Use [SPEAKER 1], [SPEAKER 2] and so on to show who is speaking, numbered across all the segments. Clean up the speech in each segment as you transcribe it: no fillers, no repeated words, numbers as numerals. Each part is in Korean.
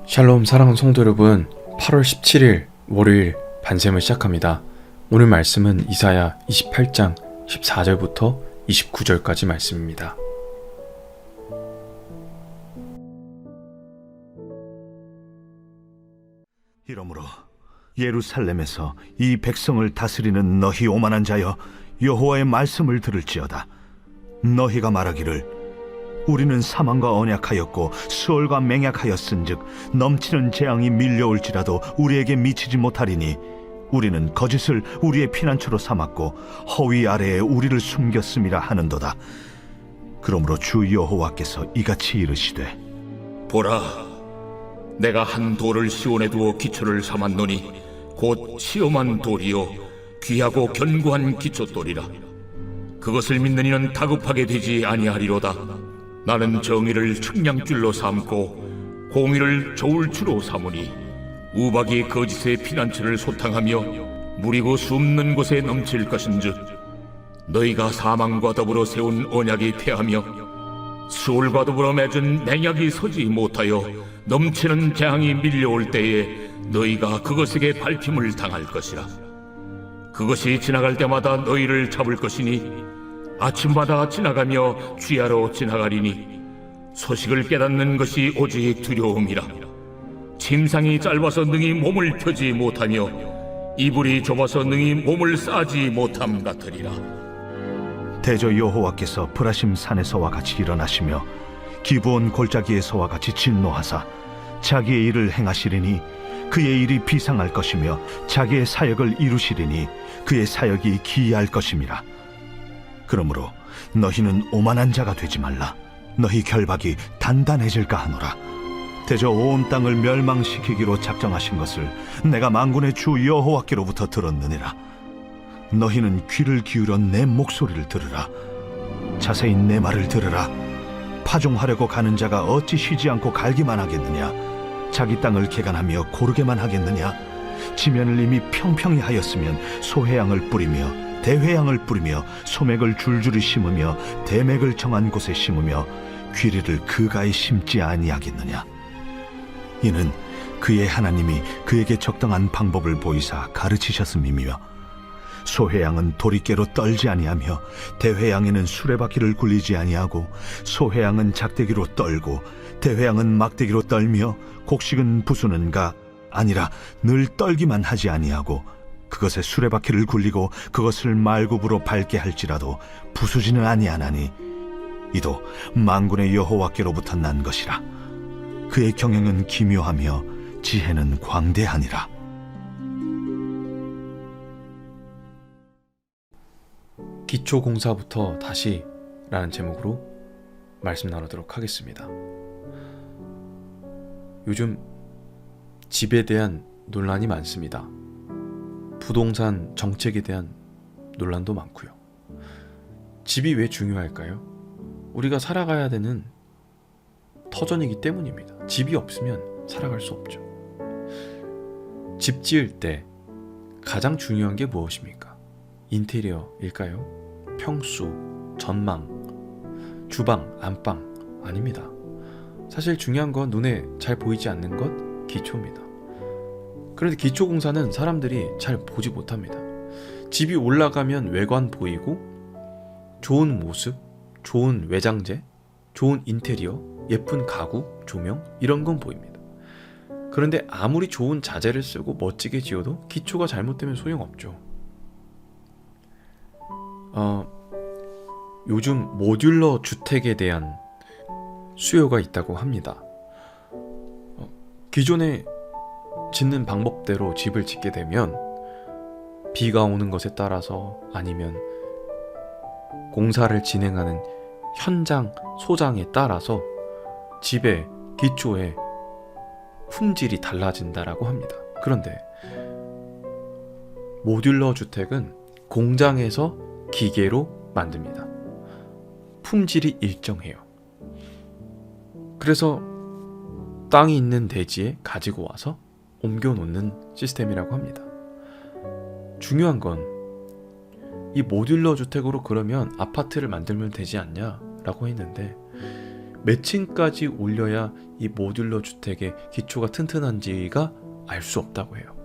[SPEAKER 1] 샬롬 사랑하는 성도 여러분, 8월 17일 월요일 반샘을 시작합니다. 오늘 말씀은 이사야 28장 14절부터 29절까지 말씀입니다.
[SPEAKER 2] 이러므로 예루살렘에서 이 백성을 다스리는 너희 오만한 자여, 여호와의 말씀을 들을지어다. 너희가 말하기를 우리는 사망과 언약하였고 수월과 맹약하였은즉 넘치는 재앙이 밀려올지라도 우리에게 미치지 못하리니 우리는 거짓을 우리의 피난처로 삼았고 허위 아래에 우리를 숨겼음이라 하는도다. 그러므로 주 여호와께서 이같이 이르시되,
[SPEAKER 3] 보라, 내가 한 돌을 시온에 두어 기초를 삼았노니 곧 시험한 돌이요 귀하고 견고한 기초돌이라. 그것을 믿는 이는 다급하게 되지 아니하리로다. 나는 정의를 측량줄로 삼고 공의를 저울추로 삼으니 우박이 거짓의 피난처를 소탕하며 무리고 숨는 곳에 넘칠 것인즉 너희가 사망과 더불어 세운 언약이 패하며 수월과 더불어 맺은 맹약이 서지 못하여 넘치는 재앙이 밀려올 때에 너희가 그것에게 밟힘을 당할 것이라. 그것이 지나갈 때마다 너희를 잡을 것이니 아침마다 지나가며 주야로 지나가리니 소식을 깨닫는 것이 오직 두려움이라. 침상이 짧아서 능히 몸을 펴지 못하며 이불이 좁아서 능히 몸을 싸지 못함 같으리라.
[SPEAKER 2] 대저 여호와께서 브라심 산에서와 같이 일어나시며 기브온 골짜기에서와 같이 진노하사 자기의 일을 행하시리니 그의 일이 비상할 것이며 자기의 사역을 이루시리니 그의 사역이 기이할 것임이라. 그러므로 너희는 오만한 자가 되지 말라. 너희 결박이 단단해질까 하노라. 대저 온 땅을 멸망시키기로 작정하신 것을 내가 만군의 주 여호와께로부터 들었느니라. 너희는 귀를 기울여 내 목소리를 들으라. 자세히 내 말을 들으라. 파종하려고 가는 자가 어찌 쉬지 않고 갈기만 하겠느냐? 자기 땅을 개간하며 고르게만 하겠느냐? 지면을 이미 평평히 하였으면 소회양을 뿌리며 대회양을 뿌리며 소맥을 줄줄이 심으며 대맥을 정한 곳에 심으며 귀리를 그가에 심지 아니하겠느냐? 이는 그의 하나님이 그에게 적당한 방법을 보이사 가르치셨음이며, 소회양은 도리깨로 떨지 아니하며 대회양에는 수레바퀴를 굴리지 아니하고 소회양은 작대기로 떨고 대회양은 막대기로 떨며 곡식은 부수는가 아니라 늘 떨기만 하지 아니하고 그것에 수레바퀴를 굴리고 그것을 말굽으로 밟게 할지라도 부수지는 아니하나니 이도 만군의 여호와께로부터 난 것이라. 그의 경영은 기묘하며 지혜는 광대하니라.
[SPEAKER 1] 기초공사부터 다시 라는 제목으로 말씀 나누도록 하겠습니다. 요즘 집에 대한 논란이 많습니다. 부동산 정책에 대한 논란도 많고요. 집이 왜 중요할까요? 우리가 살아가야 되는 터전이기 때문입니다. 집이 없으면 살아갈 수 없죠. 집 지을 때 가장 중요한 게 무엇입니까? 인테리어일까요? 평수, 전망, 주방, 안방 아닙니다. 사실 중요한 건 눈에 잘 보이지 않는 것, 기초입니다. 그런데 기초공사는 사람들이 잘 보지 못합니다. 집이 올라가면 외관 보이고 좋은 모습, 좋은 외장재, 좋은 인테리어, 예쁜 가구, 조명 이런 건 보입니다. 그런데 아무리 좋은 자재를 쓰고 멋지게 지어도 기초가 잘못되면 소용없죠. 요즘 모듈러 주택에 대한 수요가 있다고 합니다. 기존에 짓는 방법대로 집을 짓게 되면 비가 오는 것에 따라서 아니면 공사를 진행하는 현장, 소장에 따라서 집의 기초의 품질이 달라진다라고 합니다. 그런데 모듈러 주택은 공장에서 기계로 만듭니다. 품질이 일정해요. 그래서 땅이 있는 대지에 가지고 와서 옮겨 놓는 시스템이라고 합니다. 중요한 건 이 모듈러 주택으로 그러면 아파트를 만들면 되지 않냐라고 했는데 몇 층까지 올려야 이 모듈러 주택의 기초가 튼튼한지가 알 수 없다고 해요.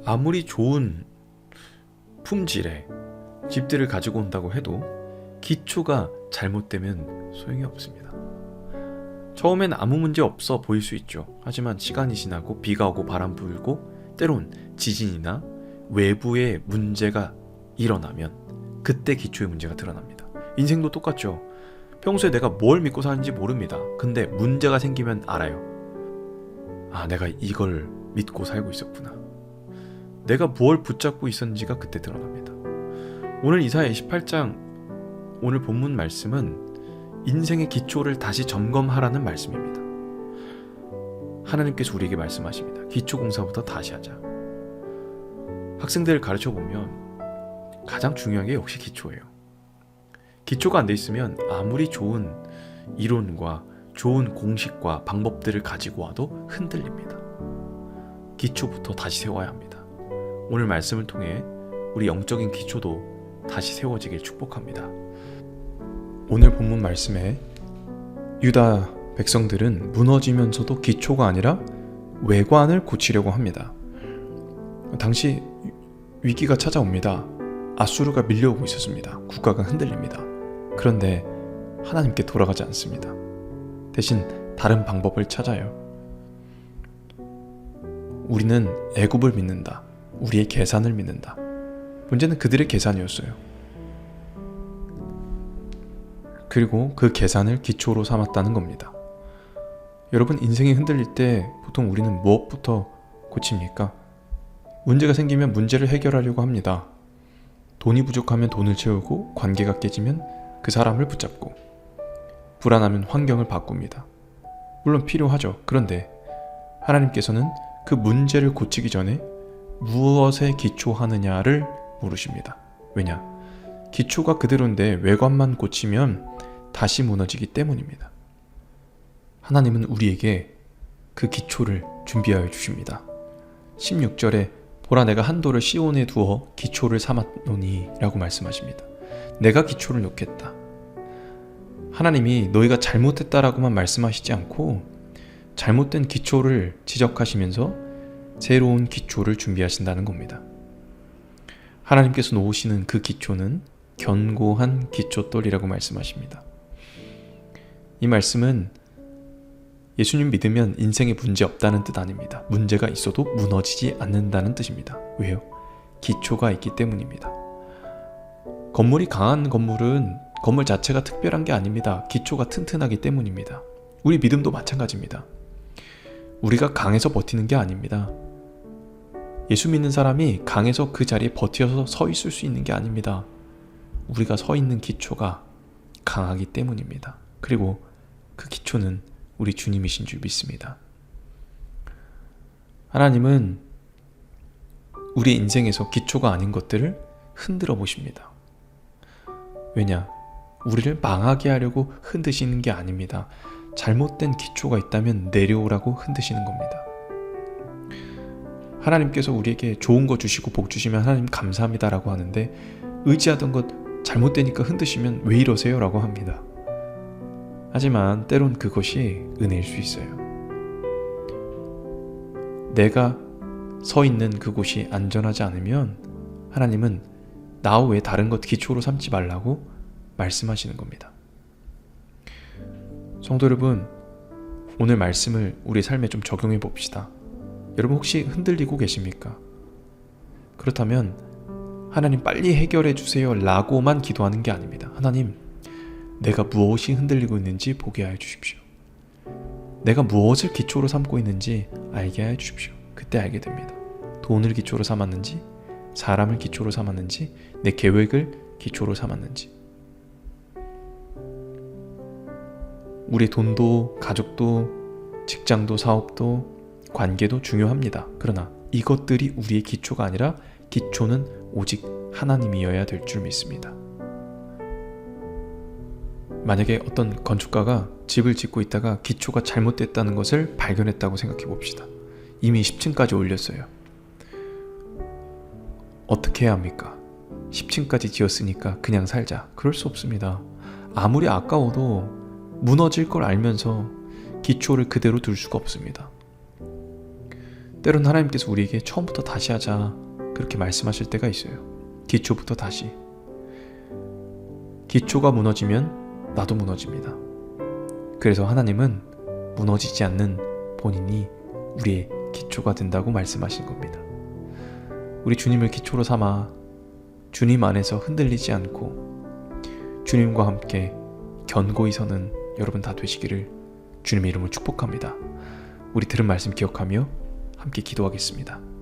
[SPEAKER 1] 아무리 좋은 품질의 집들을 가지고 온다고 해도 기초가 잘못되면 소용이 없습니다. 처음엔 아무 문제 없어 보일 수 있죠. 하지만 시간이 지나고 비가 오고 바람 불고 때론 지진이나 외부의 문제가 일어나면 그때 기초의 문제가 드러납니다. 인생도 똑같죠. 평소에 내가 뭘 믿고 사는지 모릅니다. 근데 문제가 생기면 알아요. 아, 내가 이걸 믿고 살고 있었구나. 내가 뭘 붙잡고 있었는지가 그때 드러납니다. 오늘 이사야 28장 오늘 본문 말씀은 인생의 기초를 다시 점검하라는 말씀입니다. 하나님께서 우리에게 말씀하십니다. 기초 공사부터 다시 하자. 학생들을 가르쳐 보면 가장 중요한 게 역시 기초예요. 기초가 안 돼 있으면 아무리 좋은 이론과 좋은 공식과 방법들을 가지고 와도 흔들립니다. 기초부터 다시 세워야 합니다. 오늘 말씀을 통해 우리 영적인 기초도 다시 세워지길 축복합니다. 오늘 본문 말씀에 유다 백성들은 무너지면서도 기초가 아니라 외관을 고치려고 합니다. 당시 위기가 찾아옵니다. 아수르가 밀려오고 있었습니다. 국가가 흔들립니다. 그런데 하나님께 돌아가지 않습니다. 대신 다른 방법을 찾아요. 우리는 애굽을 믿는다. 우리의 계산을 믿는다. 문제는 그들의 계산이었어요. 그리고 그 계산을 기초로 삼았다는 겁니다. 여러분, 인생이 흔들릴 때 보통 우리는 무엇부터 고칩니까? 문제가 생기면 문제를 해결하려고 합니다. 돈이 부족하면 돈을 채우고, 관계가 깨지면 그 사람을 붙잡고, 불안하면 환경을 바꿉니다. 물론 필요하죠. 그런데 하나님께서는 그 문제를 고치기 전에 무엇에 기초하느냐를 물으십니다. 왜냐? 기초가 그대로인데 외관만 고치면 다시 무너지기 때문입니다. 하나님은 우리에게 그 기초를 준비하여 주십니다. 16절에 보라, 내가 한 돌을 시온에 두어 기초를 삼았노니 라고 말씀하십니다. 내가 기초를 놓겠다. 하나님이 너희가 잘못했다라고만 말씀하시지 않고 잘못된 기초를 지적하시면서 새로운 기초를 준비하신다는 겁니다. 하나님께서 놓으시는 그 기초는 견고한 기초돌이라고 말씀하십니다. 이 말씀은 예수님 믿으면 인생에 문제 없다는 뜻 아닙니다. 문제가 있어도 무너지지 않는다는 뜻입니다. 왜요? 기초가 있기 때문입니다. 건물이 강한 건물은 건물 자체가 특별한 게 아닙니다. 기초가 튼튼하기 때문입니다. 우리 믿음도 마찬가지입니다. 우리가 강해서 버티는 게 아닙니다. 예수 믿는 사람이 강해서 그 자리에 버텨서 서 있을 수 있는 게 아닙니다. 우리가 서 있는 기초가 강하기 때문입니다. 그리고 그 기초는 우리 주님이신 줄 믿습니다. 하나님은 우리 인생에서 기초가 아닌 것들을 흔들어 보십니다. 왜냐? 우리를 망하게 하려고 흔드시는 게 아닙니다. 잘못된 기초가 있다면 내려오라고 흔드시는 겁니다. 하나님께서 우리에게 좋은 거 주시고 복 주시면 하나님 감사합니다라고 하는데, 의지하던 것 잘못되니까 흔드시면 왜 이러세요? 라고 합니다. 하지만 때론 그것이 은혜일 수 있어요. 내가 서 있는 그곳이 안전하지 않으면 하나님은 나 외에 다른 것 기초로 삼지 말라고 말씀하시는 겁니다. 성도 여러분, 오늘 말씀을 우리 삶에 좀 적용해 봅시다. 여러분, 혹시 흔들리고 계십니까? 그렇다면 하나님 빨리 해결해 주세요 라고만 기도하는 게 아닙니다. 하나님, 내가 무엇이 흔들리고 있는지 보게 하여 주십시오. 내가 무엇을 기초로 삼고 있는지 알게 하여 주십시오. 그때 알게 됩니다. 돈을 기초로 삼았는지, 사람을 기초로 삼았는지, 내 계획을 기초로 삼았는지. 우리 돈도, 가족도, 직장도, 사업도, 관계도 중요합니다. 그러나 이것들이 우리의 기초가 아니라 기초는 오직 하나님이어야 될 줄 믿습니다. 만약에 어떤 건축가가 집을 짓고 있다가 기초가 잘못됐다는 것을 발견했다고 생각해 봅시다. 이미 10층까지 올렸어요. 어떻게 해야 합니까? 10층까지 지었으니까 그냥 살자. 그럴 수 없습니다. 아무리 아까워도 무너질 걸 알면서 기초를 그대로 둘 수가 없습니다. 때론 하나님께서 우리에게 처음부터 다시 하자 그렇게 말씀하실 때가 있어요. 기초부터 다시. 기초가 무너지면 나도 무너집니다. 그래서 하나님은 무너지지 않는 본인이 우리의 기초가 된다고 말씀하신 겁니다. 우리 주님을 기초로 삼아 주님 안에서 흔들리지 않고 주님과 함께 견고히 서는 여러분 다 되시기를 주님의 이름으로 축복합니다. 우리 들은 말씀 기억하며 함께 기도하겠습니다.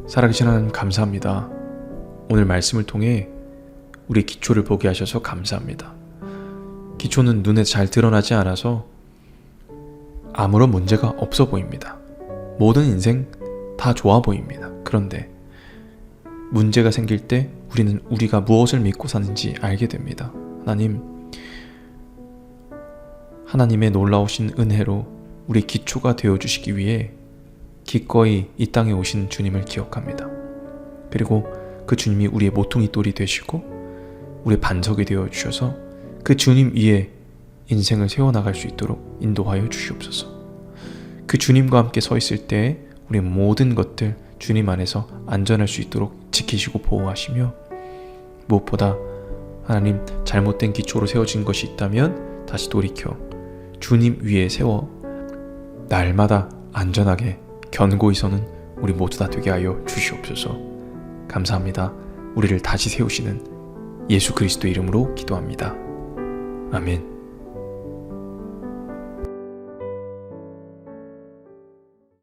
[SPEAKER 1] 살아계신 하나님 감사합니다. 오늘 말씀을 통해 우리 기초를 보게 하셔서 감사합니다. 기초는 눈에 잘 드러나지 않아서 아무런 문제가 없어 보입니다. 모든 인생 다 좋아 보입니다. 그런데 문제가 생길 때 우리는 우리가 무엇을 믿고 사는지 알게 됩니다. 하나님의 놀라우신 은혜로 우리 기초가 되어주시기 위해 기꺼이 이 땅에 오신 주님을 기억합니다. 그리고 그 주님이 우리의 모퉁이 돌이 되시고 우리의 반석이 되어주셔서 그 주님 위에 인생을 세워나갈 수 있도록 인도하여 주시옵소서. 그 주님과 함께 서 있을 때 우리 모든 것들 주님 안에서 안전할 수 있도록 지키시고 보호하시며, 무엇보다 하나님 잘못된 기초로 세워진 것이 있다면 다시 돌이켜 주님 위에 세워 날마다 안전하게 견고히 서는 우리 모두 다 되게 하여 주시옵소서. 감사합니다. 우리를 다시 세우시는 예수 그리스도 이름으로 기도합니다. 아멘.